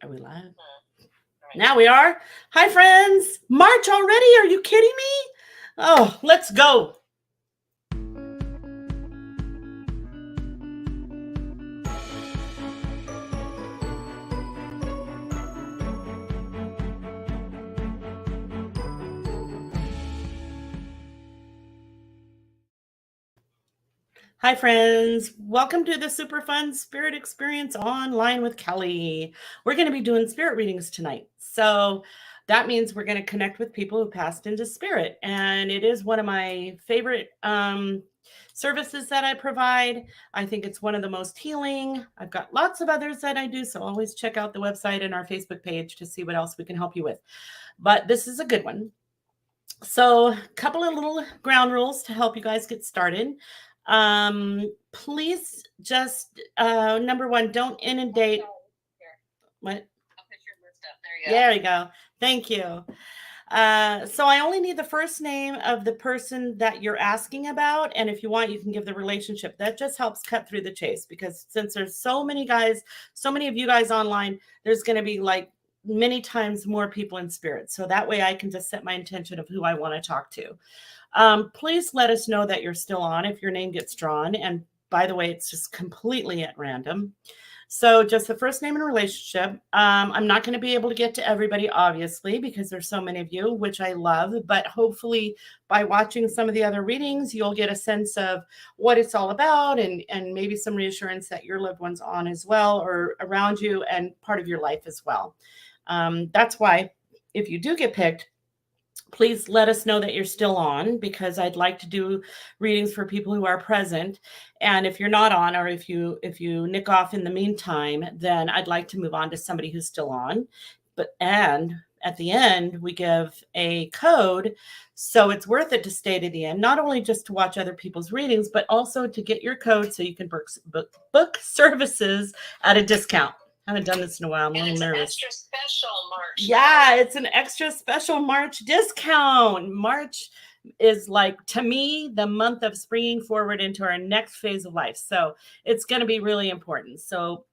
Are we live? Right. Now we are. Hi, friends. March already? Are you kidding me? Oh, let's go. Hi, friends. Welcome to the super fun spirit experience online with Kelly. We're going to be doing spirit readings tonight. So that means we're going to connect with people who passed into spirit. And it is one of my favorite services that I provide. I think it's one of the most healing. I've got lots of others that I do. So always check out the website and our Facebook page to see what else we can help you with. But this is a good one. So a couple of little ground rules to help you guys get started. Please just number one, don't inundate. What? I'll put your list up. There you go. There you go. Thank you. So I only need the first name of the person that you're asking about. And if you want, you can give the relationship. That just helps cut through the chase, because since there's so many of you guys online, there's going to be like many times more people in spirit. So that way I can just set my intention of who I want to talk to. Please let us know that you're still on if your name gets drawn. And by the way, it's just completely at random. So just the first name and relationship. I'm not going to be able to get to everybody, obviously, because there's so many of you, which I love. But hopefully by watching some of the other readings, you'll get a sense of what it's all about, and maybe some reassurance that your loved one's on as well, or around you and part of your life as well. That's why if you do get picked, please let us know that you're still on, because I'd like to do readings for people who are present. And if you're not on, or if you nick off in the meantime, then I'd like to move on to somebody who's still on. And at the end, we give a code. So it's worth it to stay to the end, not only just to watch other people's readings, but also to get your code so you can book services at a discount. I haven't done this in a while. I'm a little nervous. Extra special March. Yeah, it's an extra special March discount. March is, like, to me, the month of springing forward into our next phase of life. So it's going to be really important. So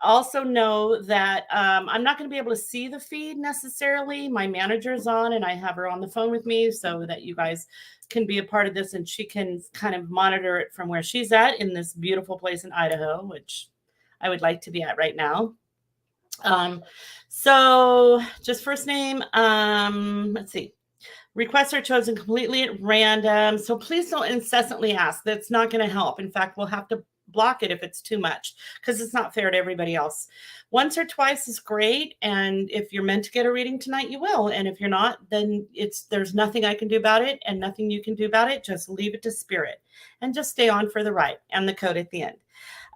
also know that I'm not going to be able to see the feed necessarily. My manager's on, and I have her on the phone with me so that you guys can be a part of this, and she can kind of monitor it from where she's at in this beautiful place in Idaho, which I would like to be at right now. So just first name, let's see. Requests are chosen completely at random. So please don't incessantly ask. That's not going to help. In fact, we'll have to block it if it's too much, because it's not fair to everybody else. Once or twice is great. And if you're meant to get a reading tonight, you will. And if you're not, then there's nothing I can do about it, and nothing you can do about it. Just leave it to spirit and just stay on for the ride, and the code at the end.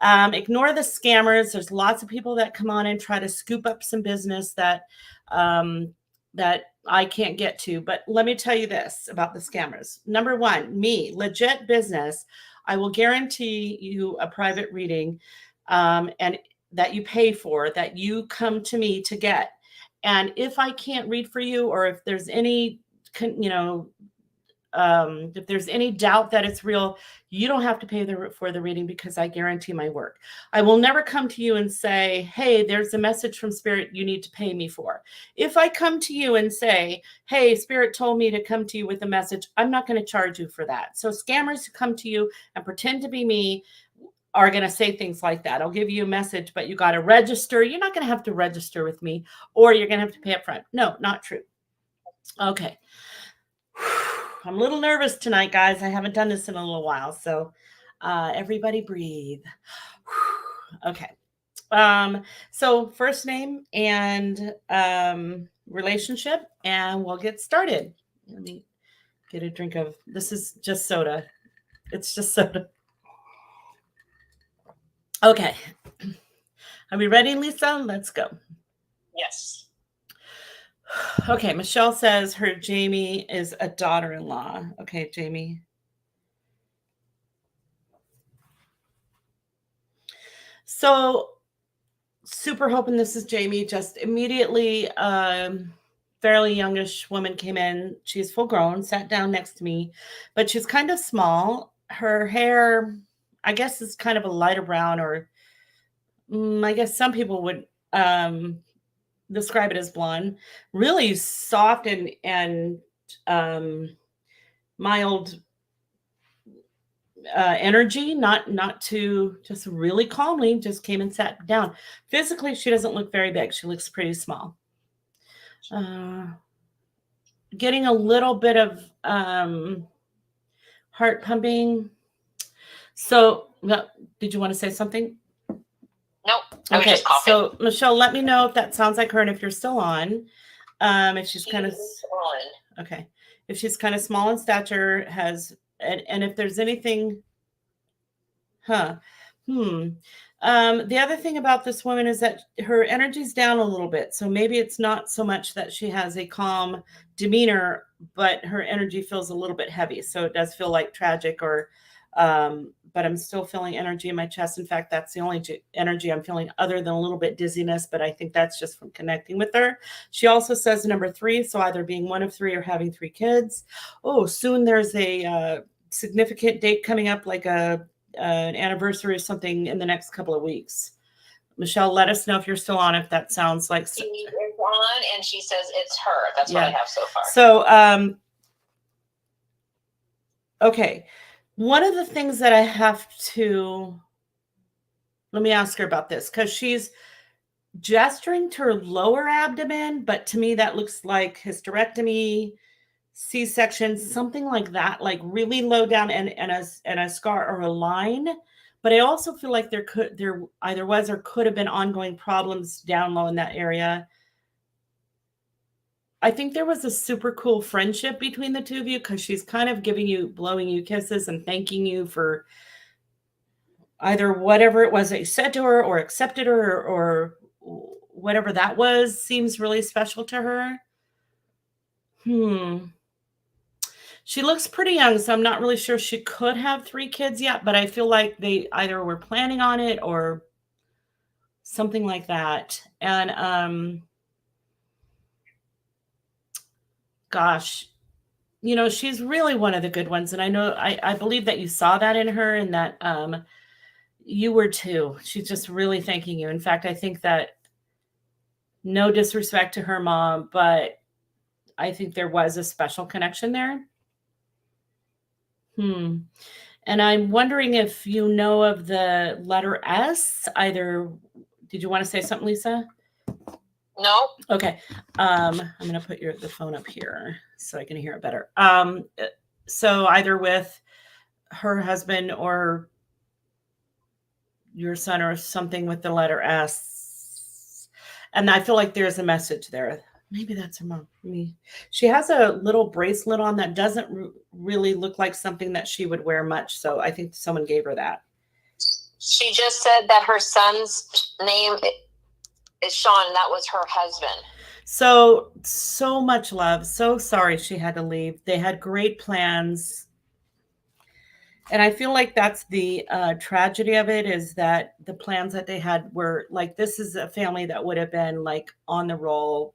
Ignore the scammers. There's lots of people that come on and try to scoop up some business that I can't get to. But let me tell you this about the scammers. Number one, me, legit business. I will guarantee you a private reading, and that you pay for, that you come to me to get. And if I can't read for you, or if there's any, if there's any doubt that it's real, you don't have to pay for the reading, because I guarantee my work. I will never come to you and say, hey, there's a message from spirit you need to pay me for. If I come to you and say, hey, spirit told me to come to you with a message, I'm not going to charge you for that. So scammers who come to you and pretend to be me are going to say things like that. I'll give you a message, but you got to register. You're not going to have to register with me, or you're going to have to pay up front. No, not true. Okay. I'm a little nervous tonight, guys. I haven't done this in a little while. So everybody breathe. Okay. So first name and relationship, and we'll get started. Let me get a drink of, this is just soda. It's just soda. Okay. Are we ready, Lisa? Let's go. Yes. Okay, Michelle says her Jamie is a daughter-in-law. Okay, Jamie. So super hoping this is Jamie. Just immediately, fairly youngish woman came in. She's full grown, sat down next to me, but she's kind of small. Her hair, I guess, is kind of a lighter brown, or I guess some people would describe it as blonde, really soft and mild energy, not too, just really calmly, just came and sat down. Physically, she doesn't look very big. She looks pretty small. Getting a little bit of heart pumping. So, did you want to say something? Nope. I was Okay, just coughing. so Michelle, let me know if that sounds like her and if you're still on. If she's kind of on. Okay. If she's kind of small in stature, and if there's anything, the other thing about this woman is that her energy's down a little bit. So maybe it's not so much that she has a calm demeanor, but her energy feels a little bit heavy. So it does feel like tragic but I'm still feeling energy in my chest. In fact, that's the only energy I'm feeling other than a little bit dizziness, but I think that's just from connecting with her. She also says number 3, so either being one of 3 or having 3 kids. Oh, soon there's a significant date coming up, like an anniversary or something in the next couple of weeks. Michelle, let us know if you're still on, if that sounds like... She is on, and she says it's her. That's what I have so far. So, okay. One of the things that I have to, let me ask her about this, because she's gesturing to her lower abdomen, but to me that looks like hysterectomy, C-section, something like that, like really low down and a scar or a line. But I also feel like there either was or could have been ongoing problems down low in that area. I think there was a super cool friendship between the two of you, because she's kind of blowing you kisses and thanking you for either whatever it was that you said to her or accepted her or whatever that was, seems really special to her. She looks pretty young, so I'm not really sure she could have 3 kids yet, but I feel like they either were planning on it or something like that. And gosh, she's really one of the good ones. And I know, I believe that you saw that in her, and that you were too. She's just really thanking you. In fact, I think that, no disrespect to her mom, but I think there was a special connection there. And I'm wondering if you know of the letter S. Did you want to say something, Lisa? No. Okay. I'm going to put the phone up here so I can hear it better. So either with her husband or your son or something with the letter S. And I feel like there's a message there. Maybe that's her mom. She has a little bracelet on that doesn't really look like something that she would wear much. So I think someone gave her that. She just said that her son's name is Sean, and that was her husband. So much love. So sorry she had to leave. They had great plans. And I feel like that's the tragedy of it, is that the plans that they had were like, this is a family that would have been like on the roll,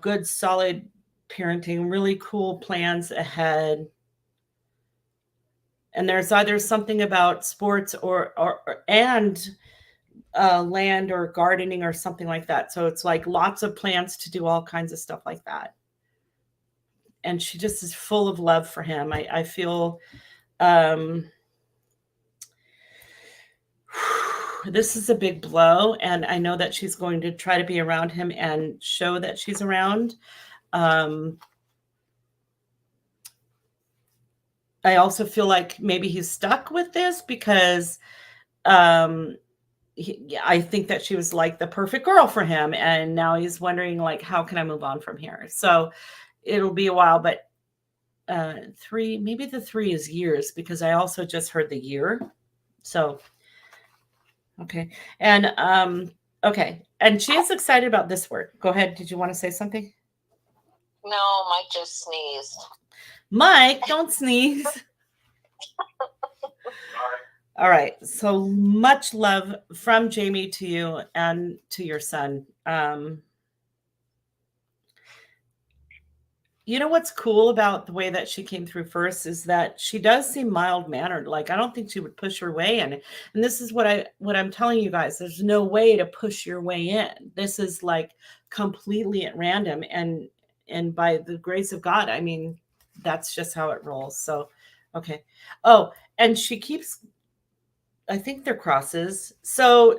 good, solid parenting, really cool plans ahead. And there's either something about sports and land or gardening or something like that. So it's like lots of plans to do all kinds of stuff like that. And she just is full of love for him. I feel this is a big blow, and I know that she's going to try to be around him and show that she's around. I also feel like maybe he's stuck with this because I think that she was like the perfect girl for him, and now he's wondering, like, how can I move on from here? So it'll be a while, but 3, maybe the 3 is years, because I also just heard the year. So okay. And okay. And she is excited about this work. Go ahead. Did you want to say something? No, Mike just sneezed. Mike, don't sneeze. All right. So much love from Jamie to you and to your son. You know what's cool about the way that she came through first is that she does seem mild-mannered. Like, I don't think she would push her way in. And this is what I'm telling you guys. There's no way to push your way in. This is like completely at random, and by the grace of God, I mean, that's just how it rolls. So, okay. Oh, and she keeps, I think they're crosses. So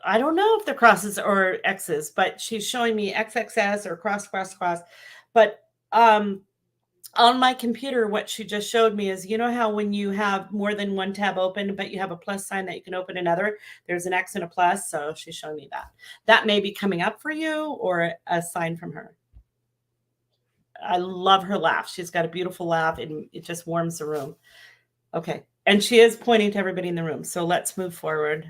I don't know if they're crosses or X's, but she's showing me XXS or cross, cross, cross. But um on my computer, what she just showed me is, you know how when you have more than one tab open, but you have a plus sign that you can open another, there's an X and a plus. So she's showing me that. That may be coming up for you or a sign from her. I love her laugh. She's got a beautiful laugh and it just warms the room. Okay. And she is pointing to everybody in the room. So let's move forward.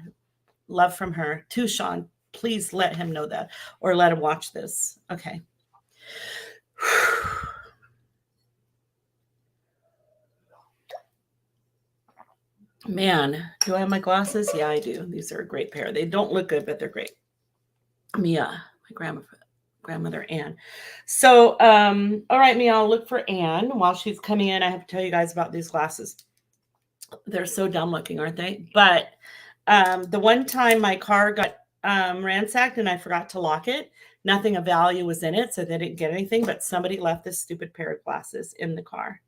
Love from her to Sean. Please let him know that or let him watch this. Okay. Man, do I have my glasses? Yeah, I do. These are a great pair. They don't look good, but they're great. Mia, my grandmother Anne. So, all right, Mia, I'll look for Anne while she's coming in. I have to tell you guys about these glasses. They're so dumb looking, aren't they? But the one time my car got ransacked and I forgot to lock it, nothing of value was in it, so they didn't get anything, but somebody left this stupid pair of glasses in the car.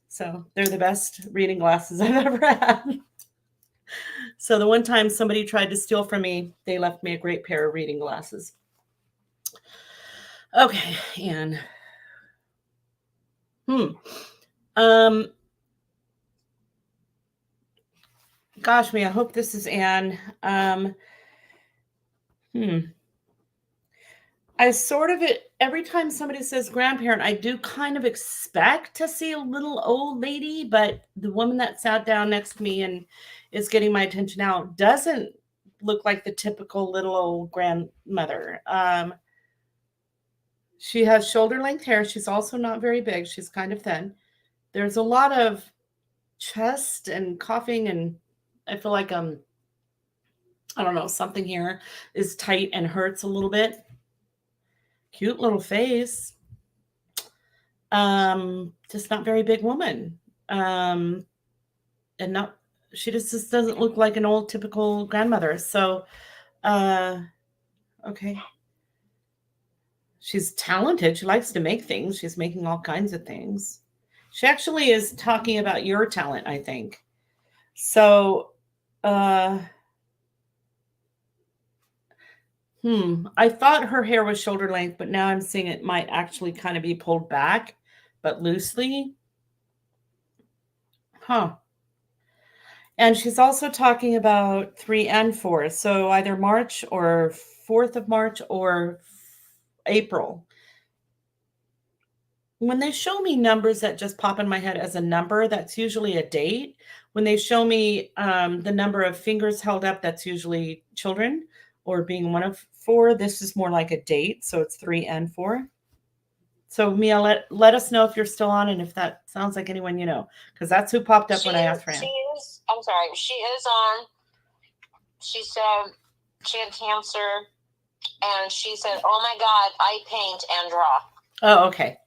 So they're the best reading glasses I've ever had. So the one time somebody tried to steal from me, they left me a great pair of reading glasses. Okay, Anne. Gosh, me, I hope this is Anne. I sort of every time somebody says grandparent, I do kind of expect to see a little old lady, but the woman that sat down next to me and is getting my attention now doesn't look like the typical little old grandmother. She has shoulder length hair. She's also not very big. She's kind of thin. There's a lot of chest and coughing, and I feel like I don't know, something here is tight and hurts a little bit. Cute little face. Just not very big woman. And not, she just doesn't look like an old typical grandmother. So, okay. She's talented. She likes to make things. She's making all kinds of things. She actually is talking about your talent, I think. So, I thought her hair was shoulder length, but now I'm seeing it might actually kind of be pulled back, but loosely. Huh. And she's also talking about 3 and 4. So either March or 4th of March or April. When they show me numbers that just pop in my head as a number, that's usually a date. When they show me the number of fingers held up, that's usually children or being one of 4. This is more like a date. So it's 3 and 4. So Mia, let us know if you're still on and if that sounds like anyone you know, because that's who popped up when I asked for Anne. I'm sorry. She is on. She said she had cancer, and she said, "Oh my God, I paint and draw." Oh, okay.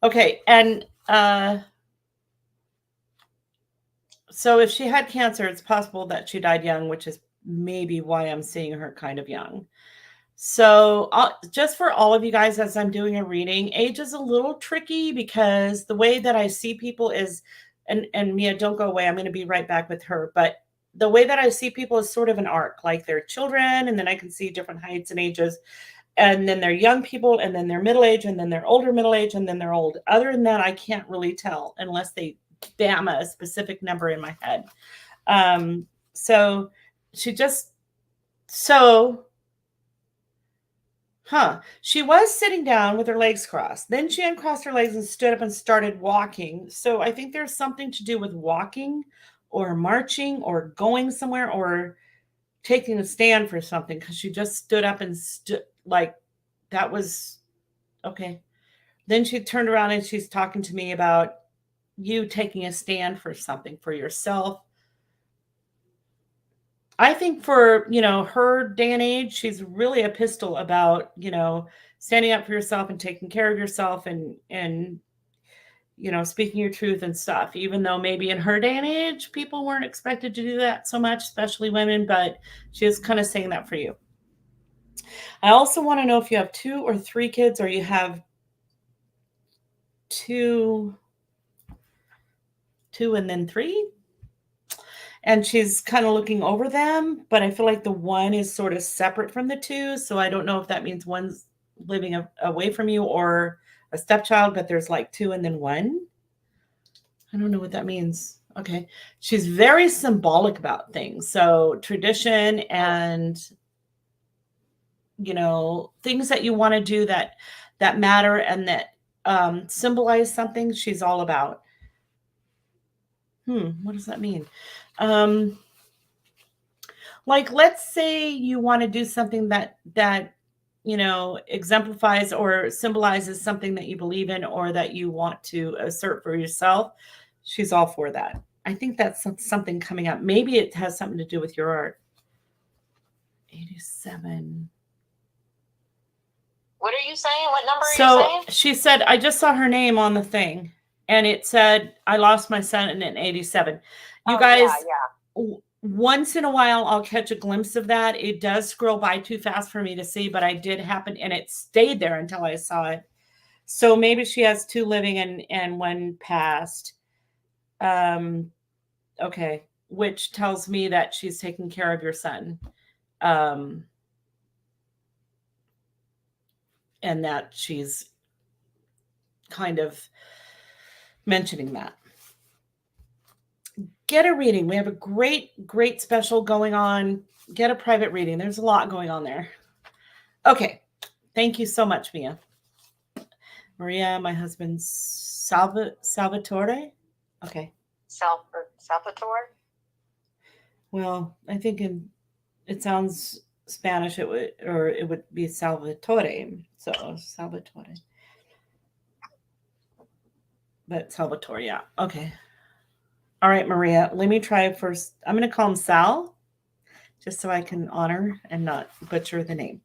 Okay, and so if she had cancer, it's possible that she died young, which is maybe why I'm seeing her kind of young. So just for all of you guys, as I'm doing a reading, age is a little tricky because the way that I see people is, and Mia, don't go away. I'm going to be right back with her. But the way that I see people is sort of an arc, like they're children, and then I can see different heights and ages. And then they're young people, and then they're middle age, and then they're older middle age, and then they're old. Other than that, I can't really tell unless they bam a specific number in my head. So she just, she was sitting down with her legs crossed. Then she uncrossed her legs and stood up and started walking. So I think there's something to do with walking or marching or going somewhere or taking a stand for something, because she just stood up and like that was okay. Then she turned around and she's talking to me about you taking a stand for something for yourself. I think for, her day and age, she's really a pistol about, standing up for yourself and taking care of yourself and speaking your truth and stuff, even though maybe in her day and age, people weren't expected to do that so much, especially women, but she is kind of saying that for you. I also want to know if you have 2 or 3 kids, or you have two and then 3. And she's kind of looking over them, but I feel like the one is sort of separate from the 2. So I don't know if that means one's living away from you or a stepchild, but there's like 2 and then 1. I don't know what that means. Okay. She's very symbolic about things. So tradition and, things that you want to do that matter and that symbolize something, she's all about. What does that mean? Like, let's say you want to do something that exemplifies or symbolizes something that you believe in or that you want to assert for yourself. She's all for that. I think that's something coming up. Maybe it has something to do with your art. 87. What are you saying? What number are you saying? So she said, I just saw her name on the thing, and it said, I lost my son in 87. You guys, once in a while, I'll catch a glimpse of that. It does scroll by too fast for me to see, but I did happen, and it stayed there until I saw it. So maybe she has 2 living and 1 passed. Okay, which tells me that she's taking care of your son. And that she's kind of mentioning that. Get a reading. We have a great, great special going on. Get a private reading. There's a lot going on there. Okay. Thank you so much, Mia. Maria, my husband, Salvatore. Okay. Salvatore? Well, I think it sounds Spanish, it would be Salvatore. So Salvatore. But Salvatore, yeah. Okay. All right, Maria. Let me try first. I'm going to call him Sal, just so I can honor and not butcher the name.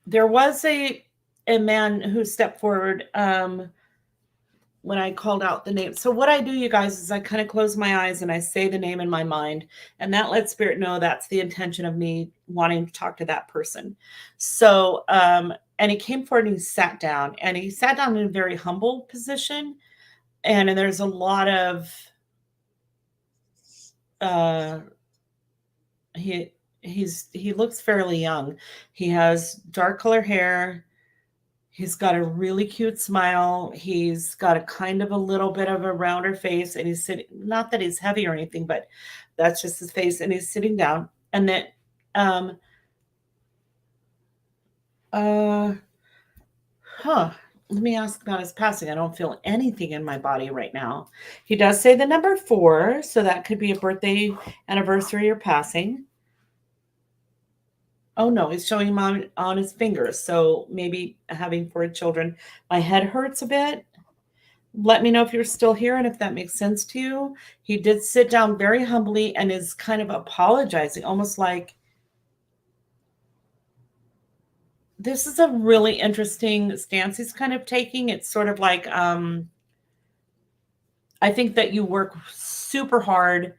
There was a man who stepped forward when I called out the name. So what I do, you guys, is I kind of close my eyes and I say the name in my mind, and that lets spirit know that's the intention of me wanting to talk to that person. So, and he came forward and he sat down in a very humble position. And there's a lot of, he looks fairly young. He has dark color hair. He's got a really cute smile. He's got a kind of a little bit of a rounder face, and he's sitting, not that he's heavy or anything, but that's just his face. And he's sitting down, and then, let me ask about his passing. I don't feel anything in my body right now. He does say the number 4, so that could be a birthday, anniversary, or passing. Oh, no, he's showing him on his fingers. So maybe having 4 children. My head hurts a bit. Let me know if you're still here and if that makes sense to you. He did sit down very humbly and is kind of apologizing, almost like, this is a really interesting stance he's kind of taking. It's sort of like, I think that you work super hard.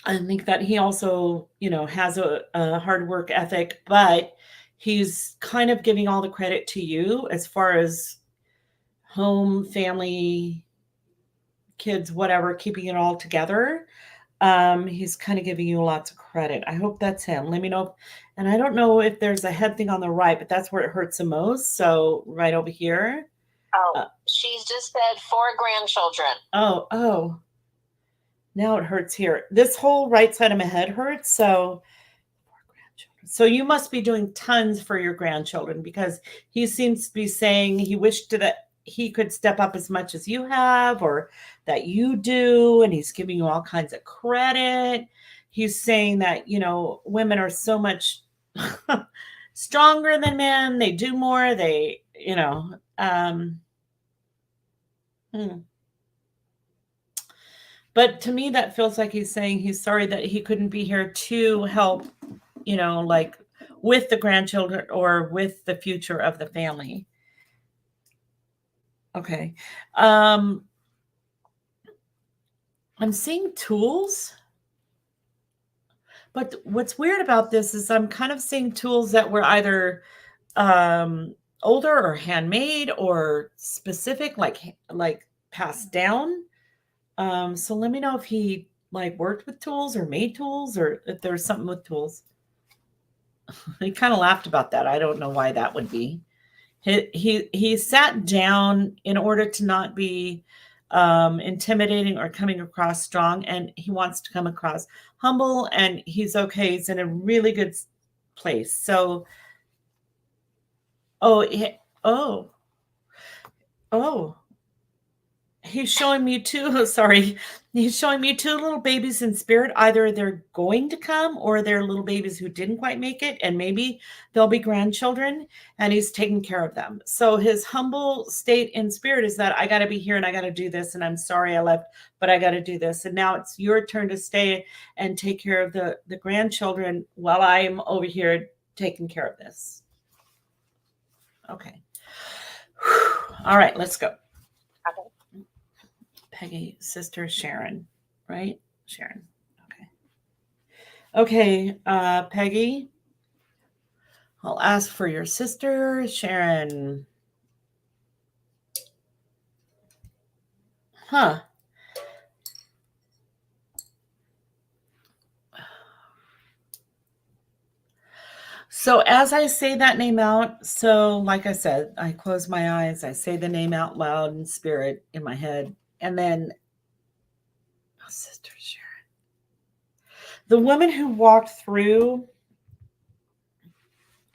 I think that he also, has a hard work ethic, but he's kind of giving all the credit to you as far as home, family, kids, whatever, keeping it all together. He's kind of giving you lots of credit. I hope that's him. Let me know. And I don't know if there's a head thing on the right, but that's where it hurts the most. So right over here. Oh, she's just said 4 grandchildren. Oh. Now it hurts here. This whole right side of my head hurts. So you must be doing tons for your grandchildren, because he seems to be saying he wished that he could step up as much as you have or that you do. And he's giving you all kinds of credit. He's saying that, women are so much stronger than men. They do more. They, But to me, that feels like he's saying he's sorry that he couldn't be here to help, like with the grandchildren or with the future of the family. Okay. I'm seeing tools. But what's weird about this is I'm kind of seeing tools that were either older or handmade or specific, like passed down. So let me know if he like worked with tools or made tools or if there's something with tools. He kind of laughed about that. I don't know why that would be. He sat down in order to not be intimidating or coming across strong, and he wants to come across humble, and he's okay. He's in a really good place. So, oh, he's showing me two. Sorry, he's showing me two little babies in spirit. Either they're going to come or they're little babies who didn't quite make it, and maybe they'll be grandchildren, and he's taking care of them. So his humble state in spirit is that I got to be here and I got to do this, and I'm sorry I left, but I got to do this. And now it's your turn to stay and take care of the grandchildren while I'm over here taking care of this. Okay. All right, let's go. Okay. Peggy, sister Sharon, right? Sharon. Okay. Okay, Peggy. I'll ask for your sister, Sharon. Huh. So as I say that name out, so like I said, I close my eyes, I say the name out loud in spirit in my head, and then, Sister Sharon. The woman who walked through,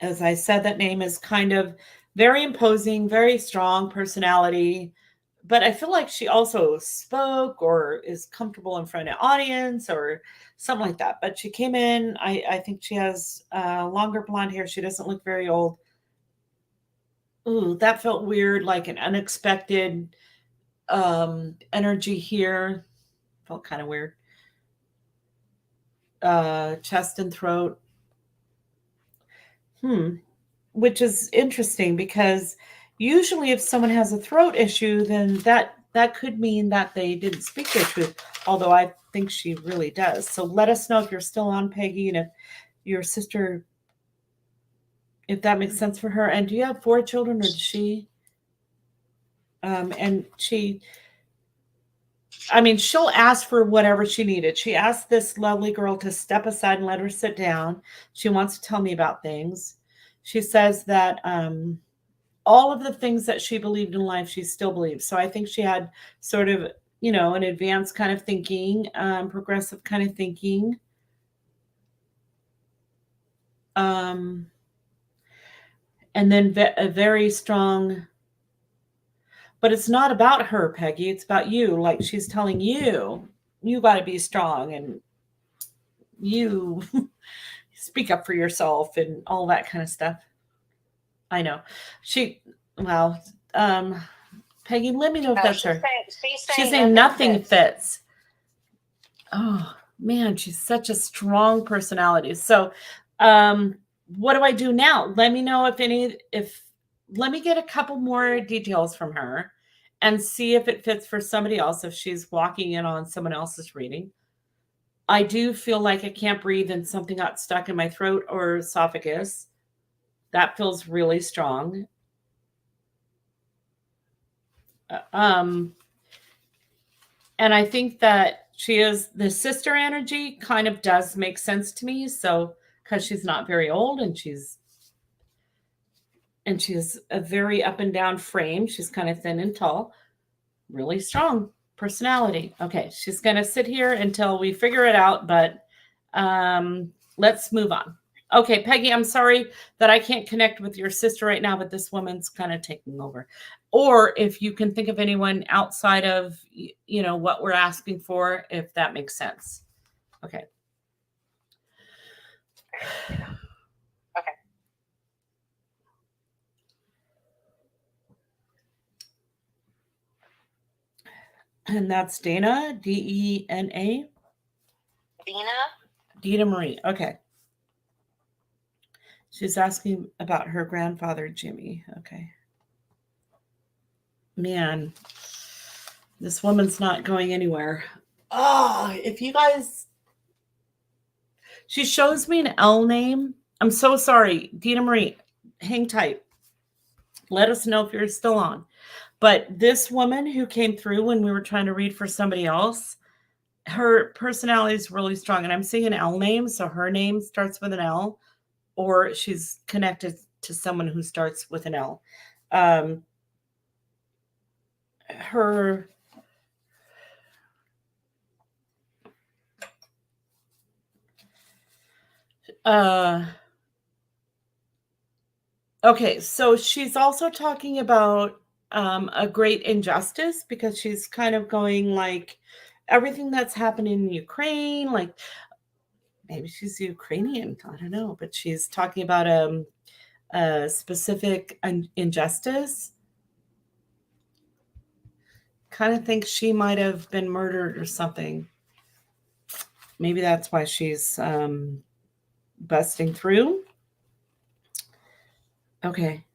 as I said, that name is kind of very imposing, very strong personality, but I feel like she also spoke or is comfortable in front of audience or something like that. But she came in, I think she has longer blonde hair. She doesn't look very old. Ooh, that felt weird, like an unexpected energy here. Felt kind of weird. Chest and throat. Which is interesting because usually if someone has a throat issue, then that could mean that they didn't speak their truth, although I think she really does. So let us know if you're still on, Peggy, and if your sister, if that makes sense for her. And do you have 4 children, or does she? And she'll ask for whatever she needed. She asked this lovely girl to step aside and let her sit down. She wants to tell me about things. She says that all of the things that she believed in life, she still believes. So I think she had sort of, an advanced kind of thinking, progressive kind of thinking. And then a very strong, but it's not about her, Peggy. It's about you. Like she's telling you, you got to be strong and you speak up for yourself and all that kind of stuff. I know. Peggy, let me know if that's her. She's saying nothing fits. Oh, man, she's such a strong personality. So, what do I do now? Let me know let me get a couple more details from her and see if it fits for somebody else, if she's walking in on someone else's reading. I do feel like I can't breathe and something got stuck in my throat or esophagus. That feels really strong. And I think that she is the sister energy kind of does make sense to me. So, because she's not very old and she's a very up and down frame. She's kind of thin and tall, really strong personality. Okay. She's going to sit here until we figure it out, but let's move on. Okay, Peggy, I'm sorry that I can't connect with your sister right now, but this woman's kind of taking over. Or if you can think of anyone outside of, what we're asking for, if that makes sense. Okay. And that's Dana, Dena. Dina Marie. Okay. She's asking about her grandfather, Jimmy. Okay. Man, this woman's not going anywhere. Oh, if you guys, she shows me an L name. I'm so sorry. Dina Marie, hang tight. Let us know if you're still on. But this woman who came through when we were trying to read for somebody else, her personality is really strong. And I'm seeing an L name. So her name starts with an L, or she's connected to someone who starts with an L. Her okay, so she's also talking about a great injustice, because she's kind of going like everything that's happening in Ukraine, like maybe she's Ukrainian, I don't know, but she's talking about a specific injustice. Kind of think she might have been murdered or something. Maybe that's why she's busting through. Okay.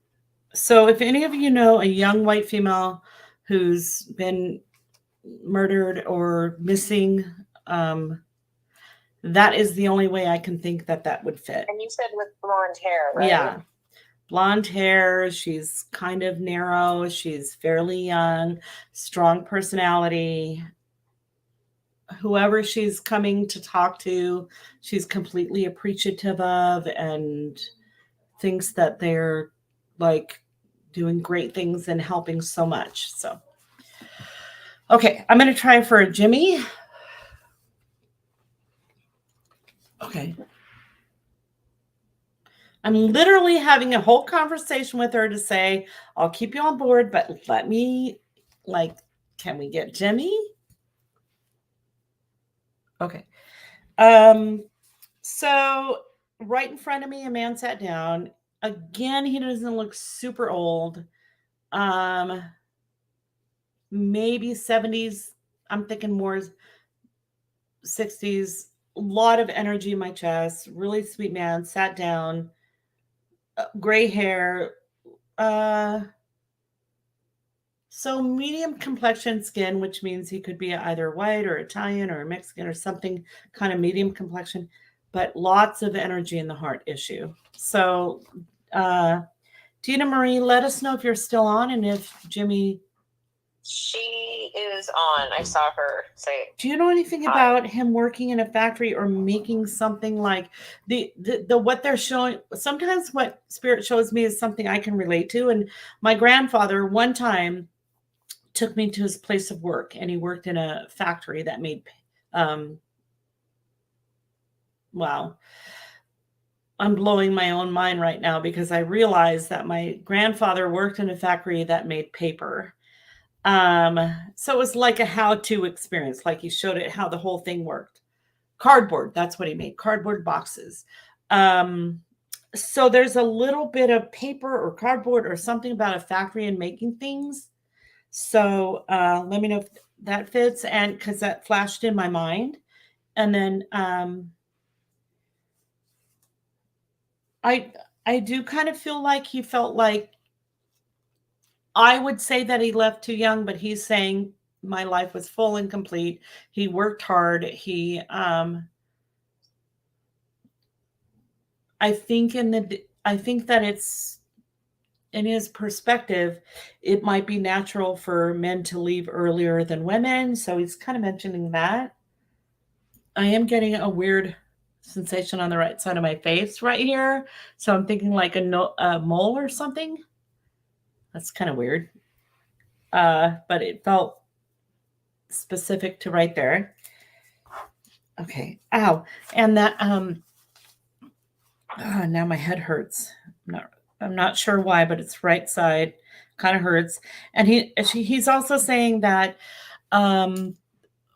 So if any of you know a young white female who's been murdered or missing, that is the only way I can think that that would fit. And you said with blonde hair, right? Yeah. Blonde hair. She's kind of narrow. She's fairly young, strong personality. Whoever she's coming to talk to, she's completely appreciative of and thinks that they're like doing great things and helping so much. So, okay, I'm going to try for a Jimmy. Okay. I'm literally having a whole conversation with her to say, I'll keep you on board, but let me, like, can we get Jimmy? Okay. So right in front of me, a man sat down. Again, he doesn't look super old. Maybe 70s. I'm thinking more 60s. A lot of energy in my chest. Really sweet man. Sat down. Gray hair. So medium complexion skin, which means he could be either white or Italian or Mexican or something kind of medium complexion, but lots of energy in the heart issue. So, Dina Marie, let us know if you're still on and if Jimmy. She is on. I saw her say. Do you know anything about him working in a factory or making something like the what they're showing? Sometimes what spirit shows me is something I can relate to. And my grandfather one time took me to his place of work, and he worked in a factory that made wow. I'm blowing my own mind right now because I realized that my grandfather worked in a factory that made paper. So it was like a how-to experience, like he showed it how the whole thing worked. Cardboard, that's what he made, cardboard boxes. So there's a little bit of paper or cardboard or something about a factory and making things. So let me know if that fits, and because that flashed in my mind. And then I do kind of feel like he felt like, I would say that he left too young, but he's saying my life was full and complete. He worked hard. He I think that it's, in his perspective, it might be natural for men to leave earlier than women. So he's kind of mentioning that. I am getting a weird sensation on the right side of my face right here. So I'm thinking like a mole or something. That's kind of weird. But it felt specific to right there. Okay. Ow. And that, now my head hurts. I'm not sure why, but it's right side, kind of hurts. And he's also saying that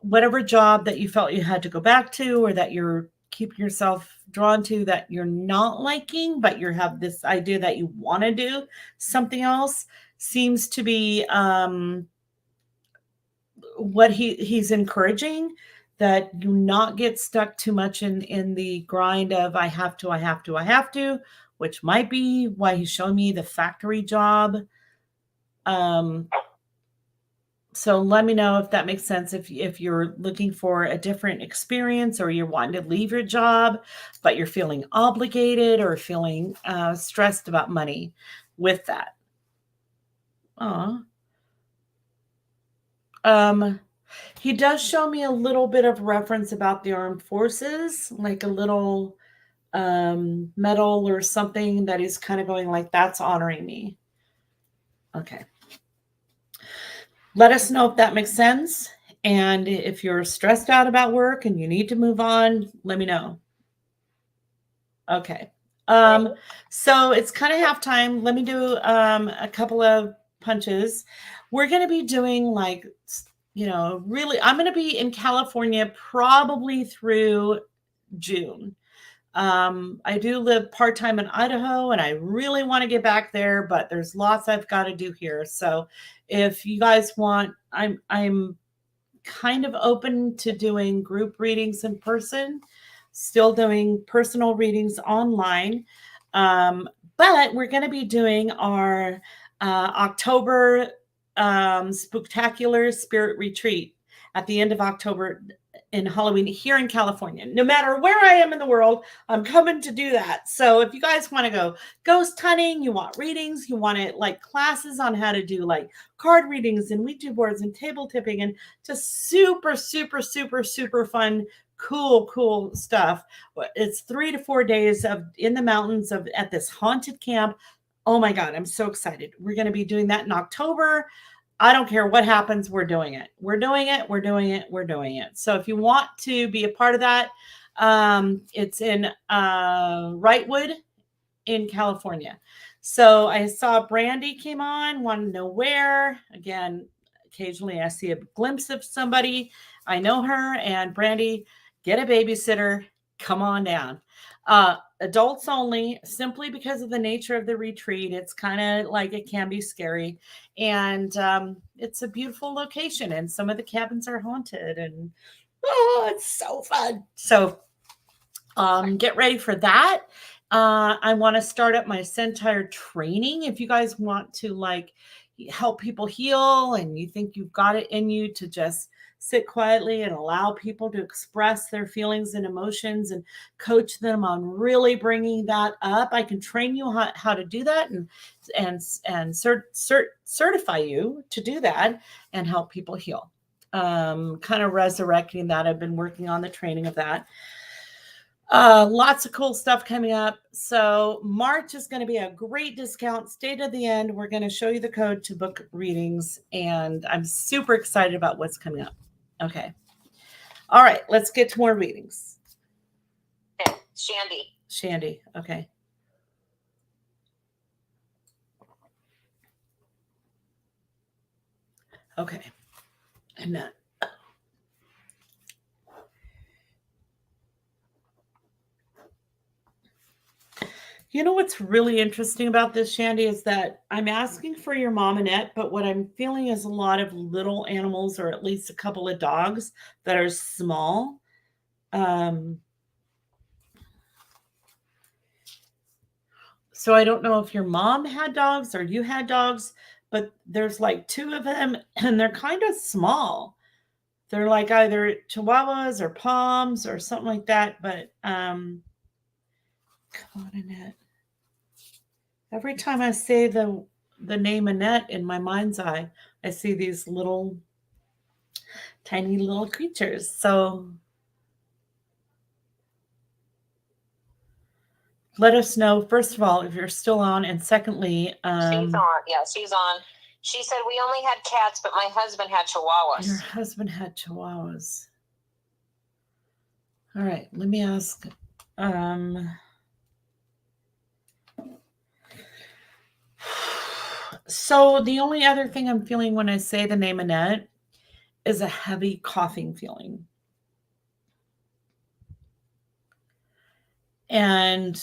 whatever job that you felt you had to go back to, or that you're keeping yourself drawn to, that you're not liking, but you have this idea that you want to do something else, seems to be what he's encouraging, that do not get stuck too much in the grind of I have to, which might be why he's showing me the factory job. So let me know if that makes sense. If you're looking for a different experience, or you're wanting to leave your job, but you're feeling obligated or feeling stressed about money with that. He does show me a little bit of reference about the armed forces, like a little medal or something that he's kind of going like, that's honoring me. Okay. Let us know if that makes sense. And if you're stressed out about work and you need to move on, let me know. Okay. So it's kind of halftime. Let me do a couple of punches. We're going to be doing like, really, I'm going to be in California probably through June. I do live part-time in Idaho, and I really want to get back there, but there's lots I've got to do here. So if you guys want, I'm kind of open to doing group readings in person, still doing personal readings online. But we're going to be doing our October Spooktacular Spirit Retreat at the end of October in Halloween here in California. No matter where I am in the world, I'm coming to do that. So if you guys want to go ghost hunting, you want readings, you want it like classes on how to do like card readings and Ouija boards and table tipping and just super, super, super, super fun, cool stuff. It's 3 to 4 days of in the mountains at this haunted camp. Oh my God, I'm so excited. We're going to be doing that in October. I don't care what happens. We're doing it. We're doing it. We're doing it. We're doing it. So if you want to be a part of that, it's in Wrightwood in California. So I saw Brandy came on, wanted to know where. Again, occasionally I see a glimpse of somebody. I know her. And Brandy, get a babysitter. Come on down. Adults only, simply because of the nature of the retreat. It's kind of like it can be scary. And it's a beautiful location. And some of the cabins are haunted. And it's so fun. So get ready for that. I want to start up my Centaur training. If you guys want to like help people heal and you think you've got it in you to just sit quietly and allow people to express their feelings and emotions and coach them on really bringing that up, I can train you how to do that and certify you to do that and help people heal. Kind of resurrecting that. I've been working on the training of that. Lots of cool stuff coming up. So March is going to be a great discount. Stay to the end. We're going to show you the code to book readings, and I'm super excited about what's coming up. Okay. All right. Let's get to more readings. Okay. Shandy. Shandy. Okay. Okay. And that. You know what's really interesting about this, Shandy, is that I'm asking for your mom, Annette, but what I'm feeling is a lot of little animals, or at least a couple of dogs that are small. So I don't know if your mom had dogs or you had dogs, but there's like 2 of them, and they're kind of small. They're like either Chihuahuas or Poms or something like that. But come on, Annette. Every time I say the name Annette in my mind's eye, I see these little, tiny little creatures. So let us know, first of all, if you're still on. And secondly, she's on. Yeah, she's on. She said, we only had cats, but my husband had chihuahuas. Your husband had chihuahuas. All right, let me ask. So the only other thing I'm feeling when I say the name Annette is a heavy coughing feeling. And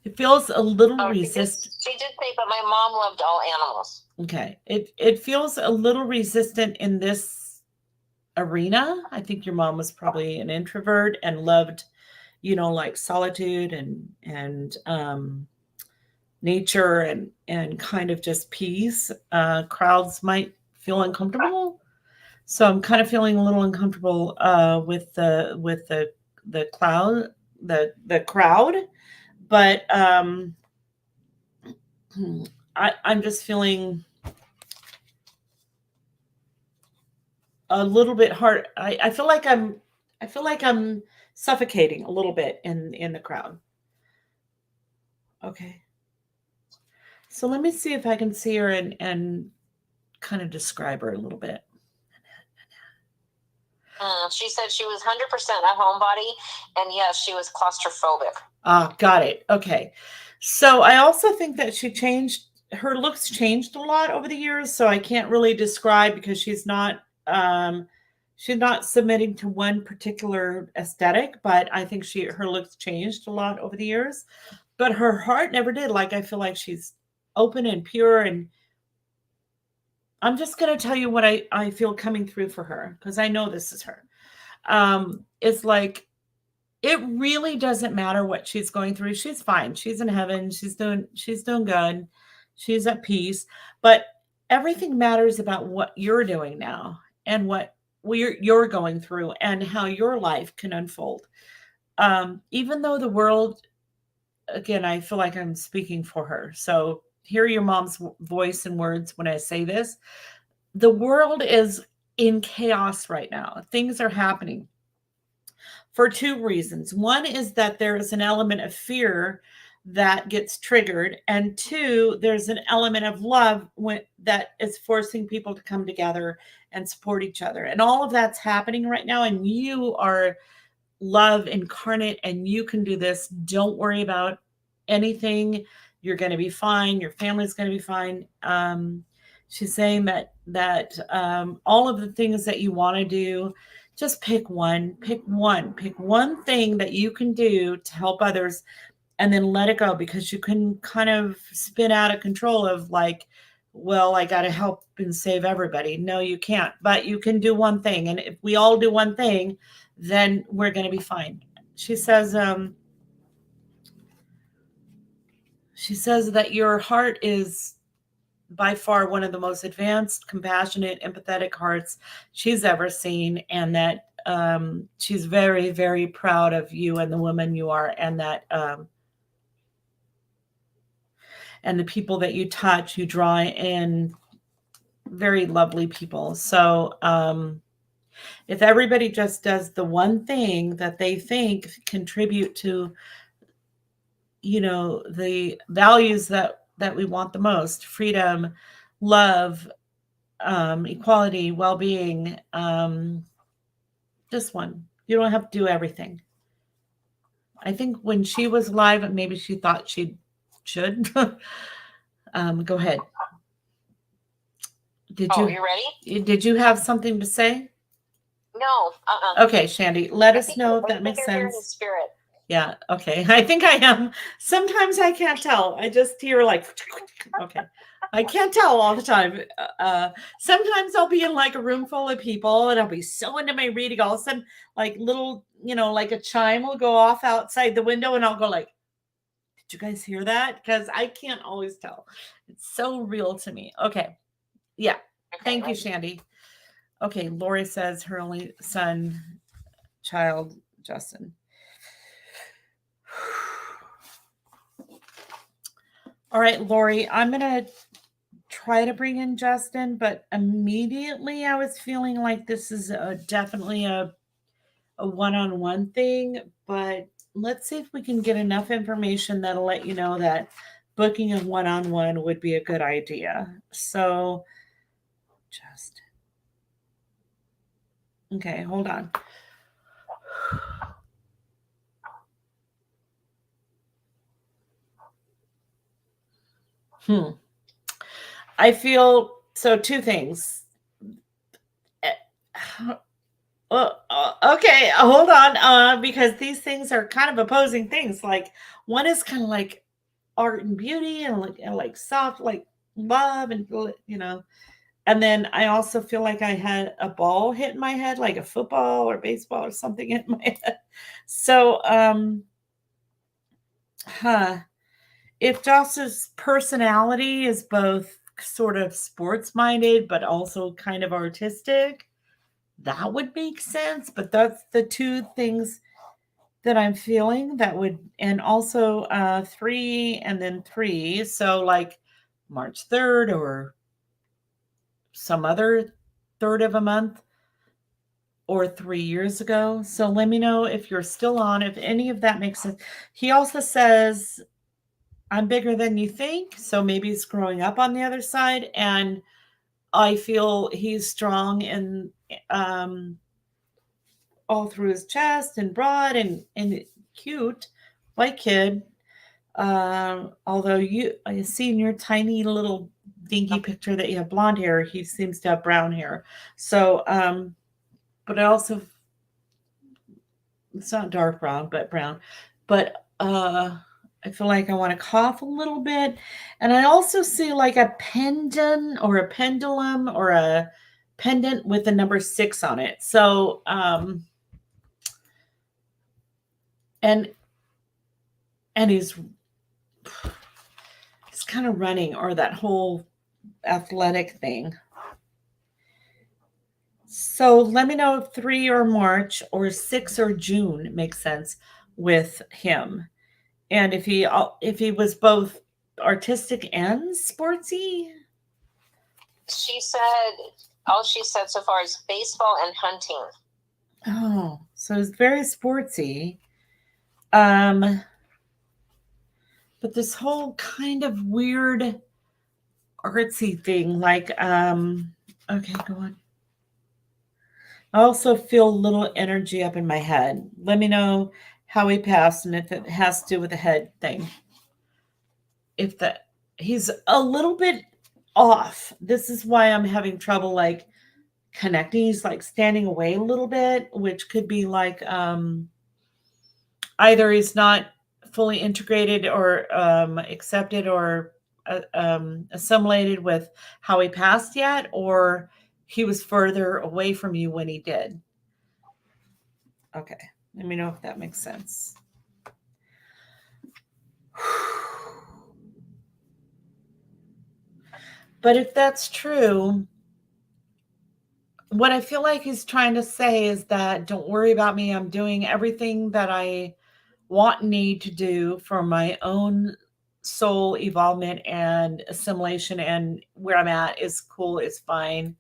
It feels a little Oh, resistant. she did say, but my mom loved all animals. Okay. It feels a little resistant in this arena. I think your mom was probably an introvert and loved, like solitude and nature and kind of just peace. Crowds might feel uncomfortable. So I'm kind of feeling a little uncomfortable with the crowd, but I'm just feeling a little bit hard. I feel like I'm suffocating a little bit in the crowd. Okay. So let me see if I can see her and kind of describe her a little bit. She said she was 100% a homebody, and yes, she was claustrophobic. Got it. Okay. So I also think that her looks changed a lot over the years. So I can't really describe because she's not submitting to one particular aesthetic, but I think her looks changed a lot over the years. But her heart never did. Like, I feel like she's open and pure, and I'm just going to tell you what I feel coming through for her, because I know this is her. It's like, it really doesn't matter what she's going through. She's fine. She's in heaven. She's doing good. She's at peace. But everything matters about what you're doing now and what you're going through and how your life can unfold. Even though the world, again, I feel like I'm speaking for her. So hear your mom's voice and words when I say this. The world is in chaos right now. Things are happening for two reasons. One is that there is an element of fear that gets triggered, and two, there's an element of love that is forcing people to come together and support each other. And all of that's happening right now, and you are love incarnate, and you can do this. Don't worry about anything. You're going to be fine. Your family's going to be fine. She's saying that all of the things that you want to do, just pick one thing that you can do to help others, and then let it go, because you can kind of spin out of control of like, well, I got to help and save everybody. No, you can't, but you can do one thing. And if we all do one thing, then we're going to be fine. She says that your heart is by far one of the most advanced, compassionate, empathetic hearts she's ever seen, and that she's very, very proud of you and the woman you are, and that and the people that you touch, you draw in very lovely people. So if everybody just does the one thing that they think contribute to, the values that we want the most: freedom, love, equality, well-being, just one. You don't have to do everything. I think when she was alive, maybe she thought she should. Go ahead. You ready? Did you have something to say? No. Okay, Shandy, let us know if that makes sense. Spirit. Yeah, okay. I think I am. Sometimes I can't tell. I just hear like, okay. I can't tell all the time. Sometimes I'll be in like a room full of people and I'll be so into my reading. All of a sudden, like little, like a chime will go off outside the window and I'll go like, did you guys hear that? Because I can't always tell. It's so real to me. Okay. Yeah. Okay, thank you, Shandy. Okay. Lori says her only child, Justin. All right, Lori, I'm going to try to bring in Justin, but immediately I was feeling like this is definitely a one-on-one thing, but let's see if we can get enough information that'll let you know that booking a one-on-one would be a good idea. So, Justin. Okay, hold on. I feel so two things. Okay, hold on, because these things are kind of opposing things. Like, one is kind of like art and beauty and like soft, like love and, and then I also feel like I had a ball hit in my head, like a football or baseball or something in my head. So, huh. If Joss's personality is both sort of sports minded, but also kind of artistic, that would make sense. But that's the two things that I'm feeling that would, and also 3 and then 3. So like March 3rd or some other third of a month or 3 years ago. So let me know if you're still on, if any of that makes sense. He also says, I'm bigger than you think. So maybe he's growing up on the other side. And I feel he's strong and all through his chest and broad and cute, like kid. Although I see in your tiny little dinky picture that you have blonde hair, he seems to have brown hair. So, but I also, it's not dark brown, but brown. But I feel like I want to cough a little bit. And I also see like a pendant or a pendulum or a pendant with the number 6 on it. So, and he's kind of running, or that whole athletic thing. So let me know if 3 or March or 6 or June makes sense with him. And if he was both artistic and sportsy. She said all she said so far is baseball and hunting. Oh, so it's very sportsy. But this whole kind of weird artsy thing, like, okay, go on. I also feel a little energy up in my head. Let me know how he passed and if it has to do with the head thing. If that he's a little bit off. This is why I'm having trouble like connecting. He's like standing away a little bit, which could be like either he's not fully integrated or accepted or assimilated with how he passed yet, or he was further away from you when he did. Okay, let me know if that makes sense. But if that's true, what I feel like he's trying to say is that don't worry about me. I'm doing everything that I want and need to do for my own soul evolvement and assimilation, and where I'm at is cool, it's fine.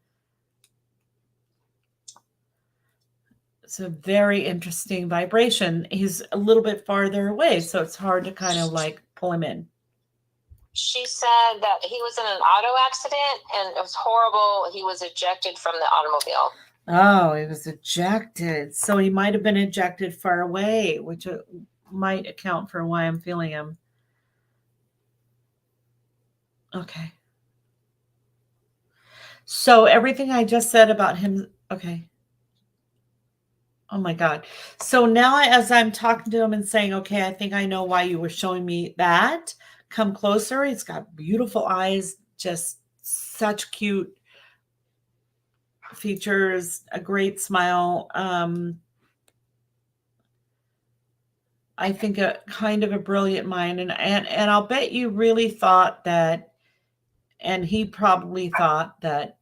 It's a very interesting vibration. He's a little bit farther away, so it's hard to kind of like pull him in. She said that he was in an auto accident and it was horrible. He was ejected from the automobile. Oh, he was ejected. So he might have been ejected far away, which might account for why I'm feeling him. Okay. So everything I just said about him, okay. Oh my God. So now as I'm talking to him and saying, okay, I think I know why you were showing me that. Come closer. He's got beautiful eyes, just such cute features, a great smile. I think a kind of a brilliant mind. And I'll bet you really thought that, and he probably thought that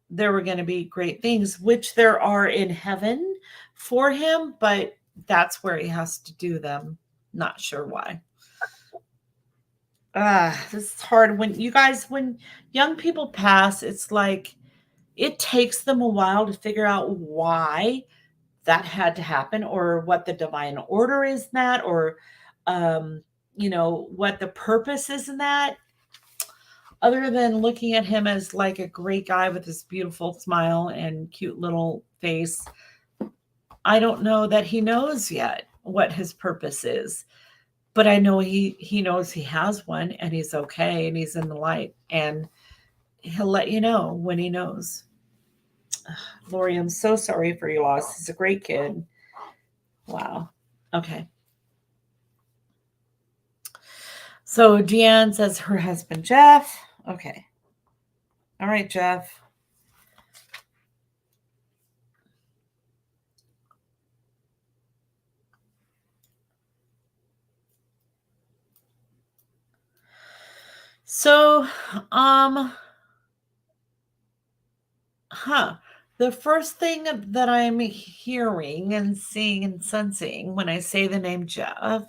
there were going to be great things, which there are in heaven for him, but that's where he has to do them. Not sure why. This is hard. When young people pass, it's like it takes them a while to figure out why that had to happen, or what the divine order is in that, or what the purpose is in that, other than looking at him as like a great guy with this beautiful smile and cute little face. I don't know that he knows yet what his purpose is, but I know he knows he has one, and he's okay, and he's in the light, and he'll let you know when he knows. Lori, I'm so sorry for your loss. He's a great kid. Wow. Okay. So Deanne says her husband, Jeff. Okay. All right, Jeff. So, the first thing that I'm hearing and seeing and sensing when I say the name Jeff,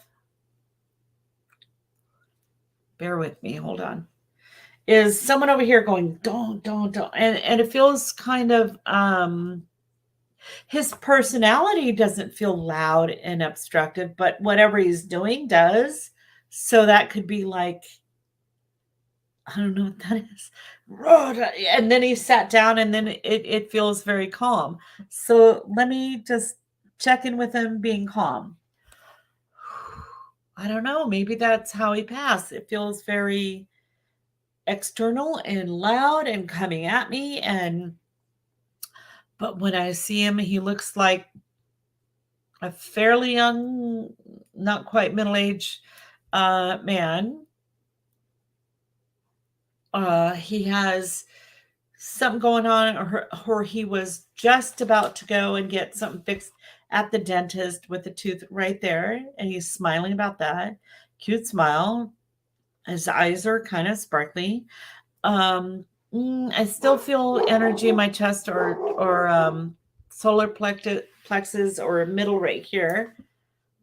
bear with me, hold on, is someone over here going, don't. And it feels kind of, his personality doesn't feel loud and obstructive, but whatever he's doing does. So that could be like, I don't know what that is. And then he sat down and then it feels very calm. So let me just check in with him being calm. I don't know. Maybe that's how he passed. It feels very external and loud and coming at me. But when I see him, he looks like a fairly young, not quite middle-aged man. He has something going on, or he was just about to go and get something fixed at the dentist with the tooth right there, and he's smiling about that. Cute smile. His eyes are kind of sparkly. I still feel energy in my chest or solar plexus or middle right here.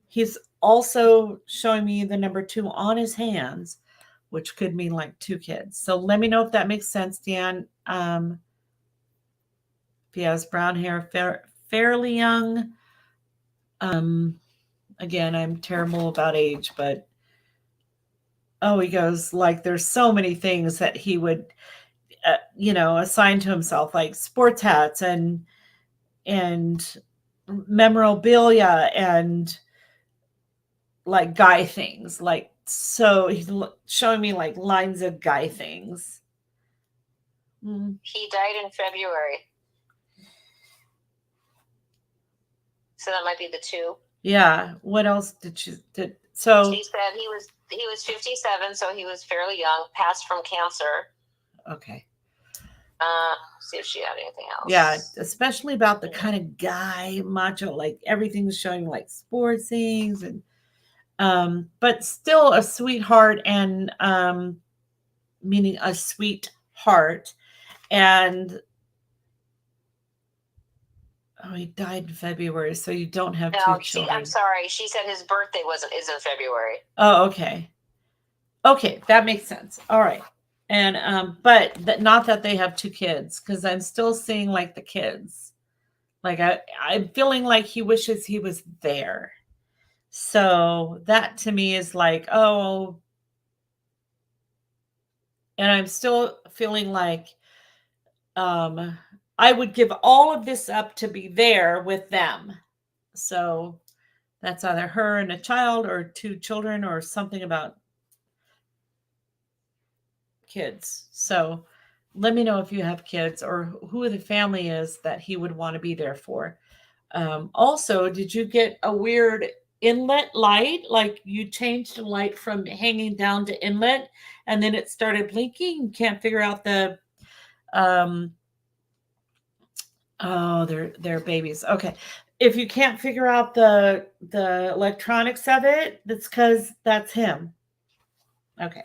He's also showing me the number 2 on his hands, which could mean like 2 kids. So let me know if that makes sense, Dan. If he has brown hair, fairly young. Again, I'm terrible about age, but he goes like there's so many things that he would, assign to himself, like sports hats and memorabilia and like guy things. Like, so he's showing me like lines of guy things. He died in February. So that might be the 2. Yeah. What else did so she said he was 57, so he was fairly young, passed from cancer. Okay. See if she had anything else. Yeah, especially about the kind of guy, macho, like everything's showing like sports things and but still a sweetheart and meaning a sweet heart. And he died in February, so you don't have 2 children. I'm sorry. She said his birthday is in February. Oh, okay. Okay, that makes sense. All right. And but not that they have 2 kids, because I'm still seeing like the kids. Like I'm feeling like he wishes he was there. So that to me is like, oh, and I'm still feeling like I would give all of this up to be there with them. So that's either her and a child or 2 children or something about kids. So let me know if you have kids or who the family is that he would want to be there for. Also, did you get a weird inlet light? Like you changed the light from hanging down to inlet and then it started blinking? You can't figure out the they're babies. Okay. If you can't figure out the electronics of it, that's because that's him. Okay.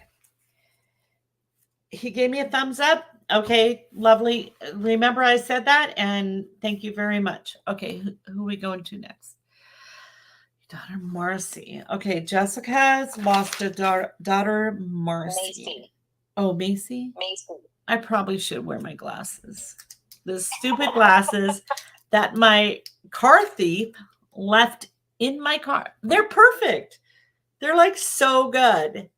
He gave me a thumbs up. Okay, lovely. Remember I said that, and thank you very much. Okay, who are we going to next? Daughter Marcy. Okay, Jessica's lost a daughter Marcy. Macy. Oh, Macy? Macy. I probably should wear my glasses. The stupid glasses that my car thief left in my car. They're perfect. They're like so good.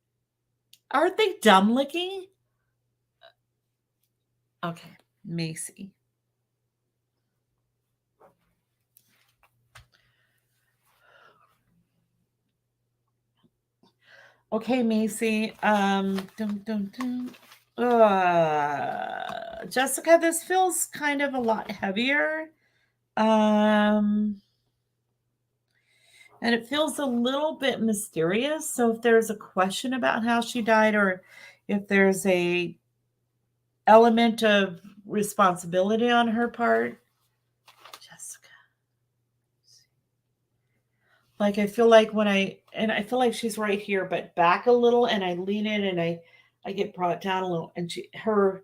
Aren't they dumb looking? Okay, Macy. Okay, Macy. Jessica, this feels kind of a lot heavier. And it feels a little bit mysterious. So if there's a question about how she died, or if there's a element of responsibility on her part, Jessica. Like I feel like I feel like she's right here, but back a little, and I lean in and I get brought down a little, and her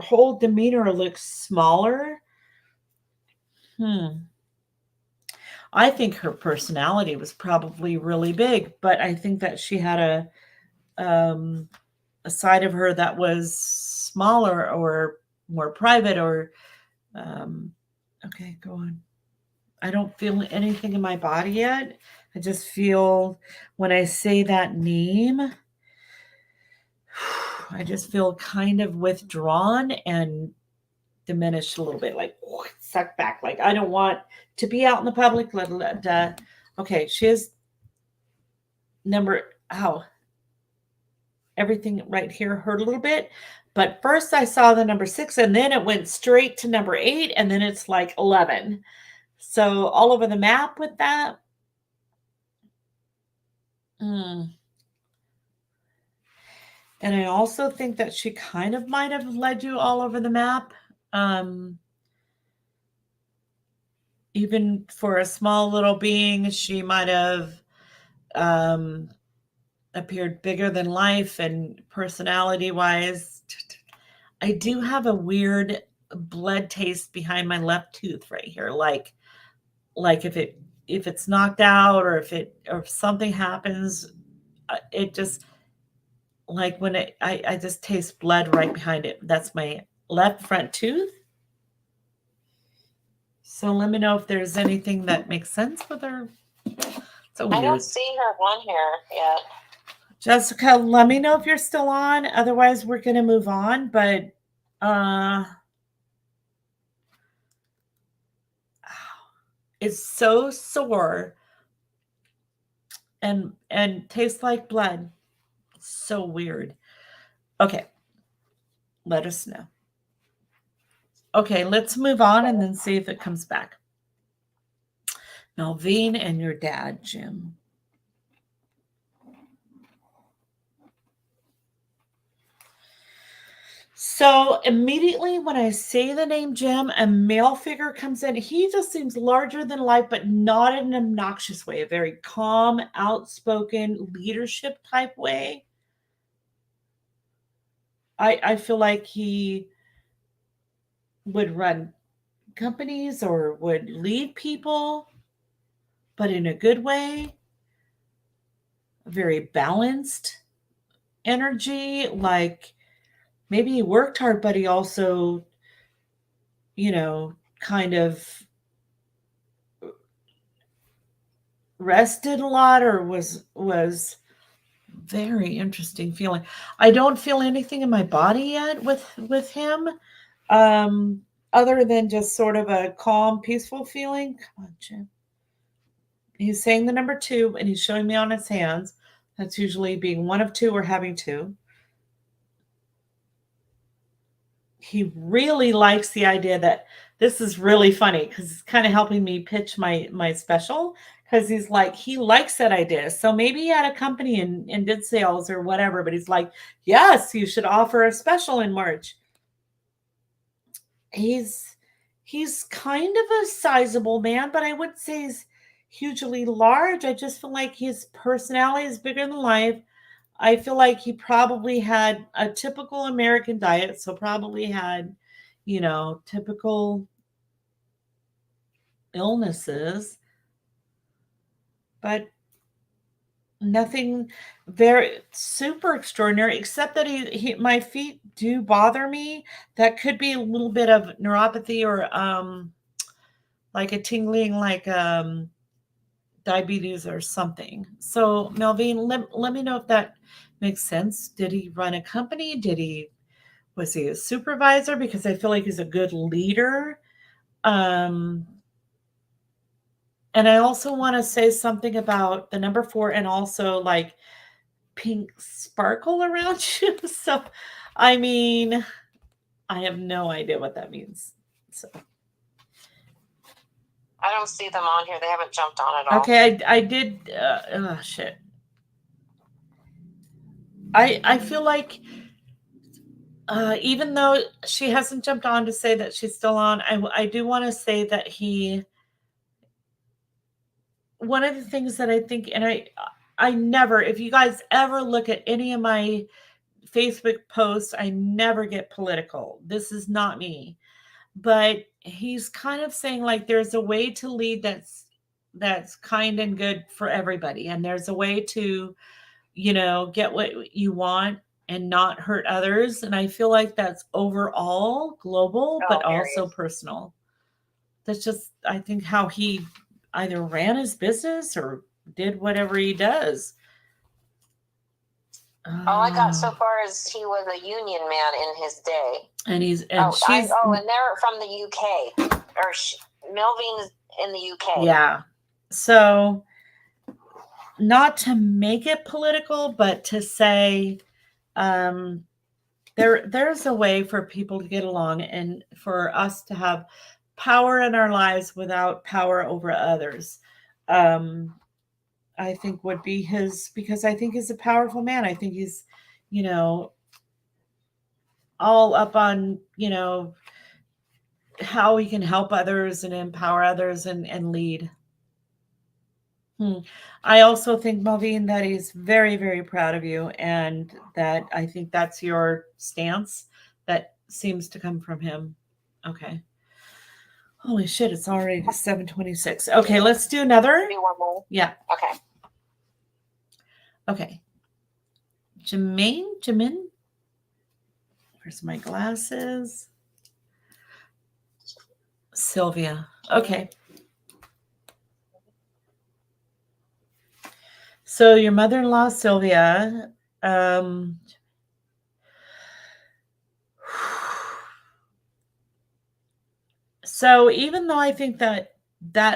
whole demeanor looks smaller. I think her personality was probably really big, but I think that she had a side of her that was smaller or more private, or okay, go on. I don't feel anything in my body yet. I just feel when I say that name, I just feel kind of withdrawn and diminished a little bit, like sucked back. Like I don't want to be out in the public. Okay, she is number. Ow. Everything right here hurt a little bit. But first I saw the number 6, and then it went straight to number 8, and then it's like 11. So all over the map with that. And I also think that she kind of might have led you all over the map. Even for a small little being, she might have appeared bigger than life and personality wise. I do have a weird blood taste behind my left tooth right here. Like if it's knocked out, or if something happens, it just like when I just taste blood right behind it. That's my left front tooth. So let me know if there's anything that makes sense with her. So I don't see her on here yet. Jessica, let me know if you're still on. Otherwise, we're going to move on. But it's so sore and tastes like blood. So weird. Okay. Let us know. Okay, let's move on and then see if it comes back. Melvine and your dad, Jim. So immediately when I say the name Jim, a male figure comes in. He just seems larger than life, but not in an obnoxious way, a very calm, outspoken, leadership type way. I feel like he would run companies or would lead people, but in a good way. A very balanced energy. Like maybe he worked hard, but he also, kind of rested a lot, or was very interesting feeling. I don't feel anything in my body yet with him, other than just sort of a calm, peaceful feeling. Come on, Jim. He's saying the number 2, and he's showing me on his hands. That's usually being one of 2 or having 2. He really likes the idea that this is really funny because it's kind of helping me pitch my special, because he's like, he likes that idea. So maybe he had a company and did sales or whatever, but he's like, yes, you should offer a special in March. He's kind of a sizable man, but I wouldn't say he's hugely large. I just feel like his personality is bigger than life. I feel like he probably had a typical American diet, so probably had, typical illnesses, but nothing very super extraordinary, except that my feet do bother me. That could be a little bit of neuropathy, or like a tingling, like diabetes or something. So Melvine, let me know if that makes sense. Did he run a company? Was he a supervisor? Because I feel like he's a good leader. And I also want to say something about the number 4 and also like pink sparkle around you. So, I mean, I have no idea what that means. So I don't see them on here. They haven't jumped on at all. Okay, I did. Oh shit. I feel like even though she hasn't jumped on to say that she's still on, I do want to say that one of the things that I think, and I never, if you guys ever look at any of my Facebook posts, I never get political. This is not me. But he's kind of saying like there's a way to lead that's kind and good for everybody. And there's a way to, get what you want and not hurt others. And I feel like that's overall global, but also personal. That's just, I think, how he either ran his business or did whatever he does. All I got so far is he was a union man in his day. And she's and they're from the UK, or Melvin's in the UK. Yeah. So not to make it political, but to say there's a way for people to get along and for us to have power in our lives without power over others. I think would be because I think he's a powerful man. I think he's, all up on, how he can help others and empower others and lead. I also think, Melvin, that he's very, very proud of you. And that I think that's your stance that seems to come from him. Okay. Holy shit, it's already 7:26. Okay, let's do another. Do one more? Yeah. Okay. Jamin. Where's my glasses? Sylvia. Okay. So your mother-in-law, Sylvia, so even though I think that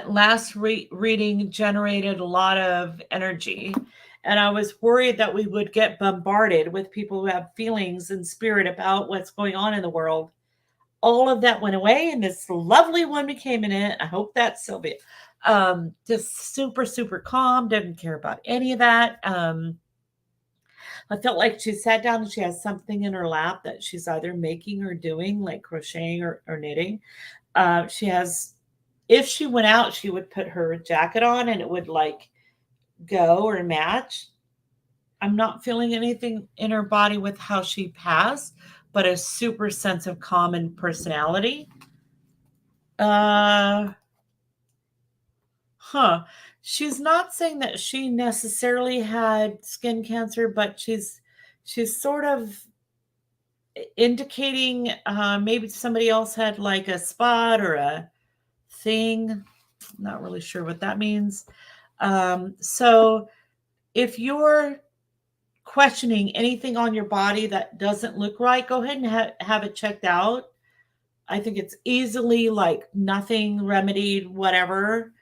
last reading generated a lot of energy, and I was worried that we would get bombarded with people who have feelings and spirit about what's going on in the world, all of that went away, and this lovely woman came in it. I hope that's Sylvia. Just super, super calm, didn't care about any of that. I felt like she sat down and she has something in her lap that she's either making or doing, like crocheting or knitting. She has, if she went out, she would put her jacket on and it would like go or match. I'm not feeling anything in her body with how she passed, but a super sense of calm and personality. She's not saying that she necessarily had skin cancer, but she's sort of indicating maybe somebody else had like a spot or a thing. Not really sure what that means. So if you're questioning anything on your body that doesn't look right, go ahead and have it checked out. I think it's easily like nothing remedied, whatever.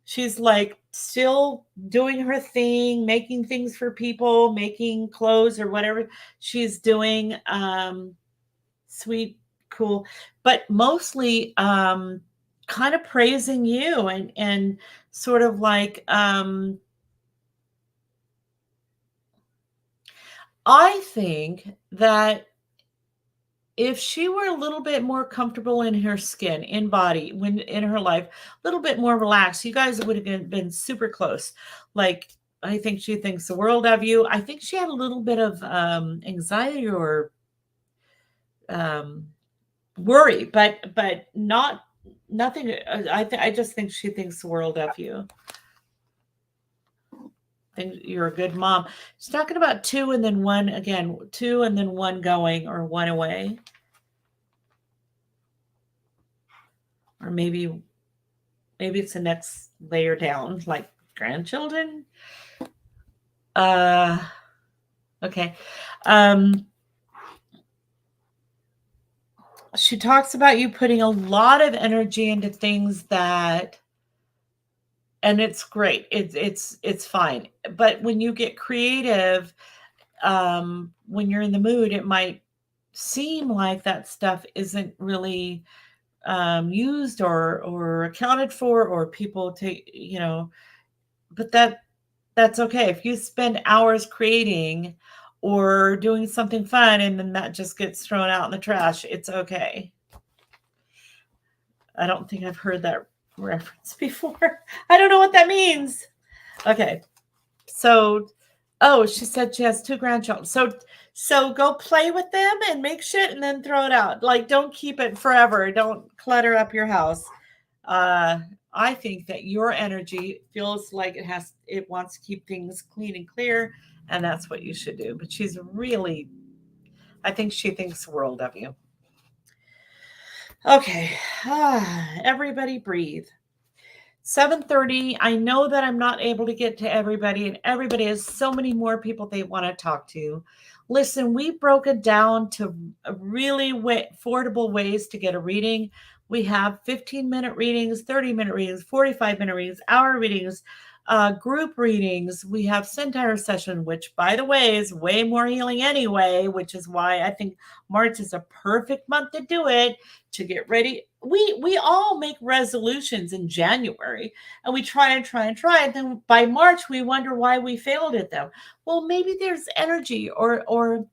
She's like still doing her thing, making things for people, making clothes or whatever she's doing. Sweet, cool, but mostly kind of praising you and sort of like I think that if she were a little bit more comfortable in her skin, in body, when in her life, a little bit more relaxed, you guys would have been super close. Like, I think she thinks the world of you. I think she had a little bit of anxiety or worry, but nothing. I just think she thinks the world of you. Think you're a good mom. She's talking about 2 and then 1 again, 2 and then 1 going or 1 away. Or maybe it's the next layer down, like grandchildren. Okay. She talks about you putting a lot of energy into things that, and it's great. It's fine. But when you get creative, when you're in the mood, it might seem like that stuff isn't really used or accounted for, or people take, but that's okay. If you spend hours creating or doing something fun and then that just gets thrown out in the trash, it's okay. I don't think I've heard that reference before. I don't know what that means. Okay. So, oh, she said she has 2 grandchildren. So go play with them and make shit and then throw it out. Like, don't keep it forever. Don't clutter up your house. I think that your energy feels like it wants to keep things clean and clear, and that's what you should do. But I think she thinks the world of you. Okay. Everybody breathe. 7:30. I know that I'm not able to get to everybody, and everybody has so many more people they want to talk to. Listen, we broke it down to really affordable ways to get a reading. We have 15-minute readings, 30-minute readings, 45-minute readings, hour readings, group readings. We have Centaur session, which, by the way, is way more healing anyway, which is why I think March is a perfect month to do it, to get ready. We all make resolutions in January, and we try and try and try. And then by March, we wonder why we failed at them. Well, maybe there's energy or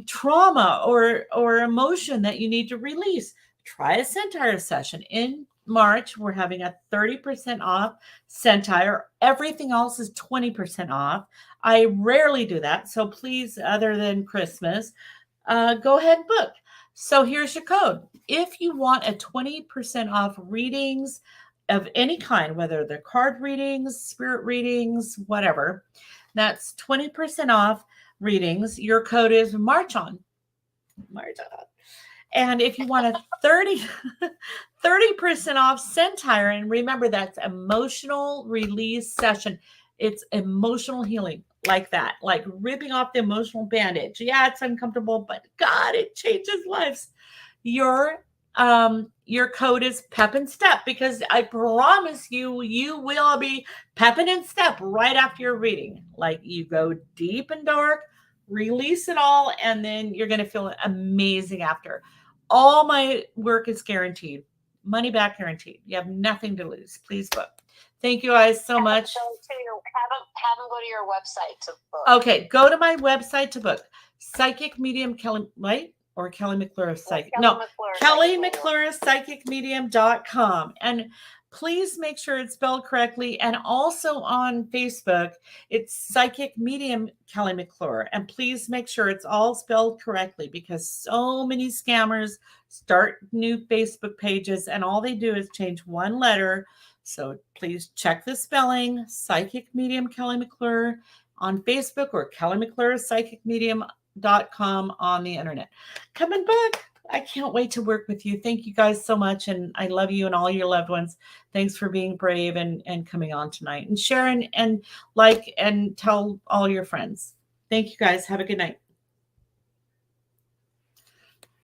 trauma or emotion that you need to release. Try a Centaur session in March. We're having a 30% off Centaur. Everything else is 20% off. I rarely do that. So please, other than Christmas, go ahead and book. So here's your code. If you want a 20% off readings of any kind, whether they're card readings, spirit readings, whatever, that's 20% off readings. Your code is March on. And if you want a 30% off Centaur, and remember that's emotional release session. It's emotional healing like that, like ripping off the emotional bandage. Yeah, it's uncomfortable, but God, it changes lives. Your code is Pep and Step, because I promise you, you will be pepping and step right after your reading. Like, you go deep and dark, release it all, and then you're going to feel amazing after. All my work is guaranteed, money back guaranteed. You have nothing to lose. Please book. Thank you guys so much. Have them go to your website to book. Okay, go to my website to book. Psychic Medium Kelly, right? Or Kelly McClure Psychic. Kelly McClure psychicmedium.com. And please make sure it's spelled correctly. And also on Facebook, it's Psychic Medium Kelly McClure. And please make sure it's all spelled correctly, because so many scammers start new Facebook pages and all they do is change one letter. So please check the spelling, Psychic Medium Kelly McClure on Facebook, or Kelly McClure psychicmedium.com on the internet. Come and book. I can't wait to work with you. Thank you guys so much. And I love you and all your loved ones. Thanks for being brave and coming on tonight, and share and like and tell all your friends. Thank you guys. Have a good night.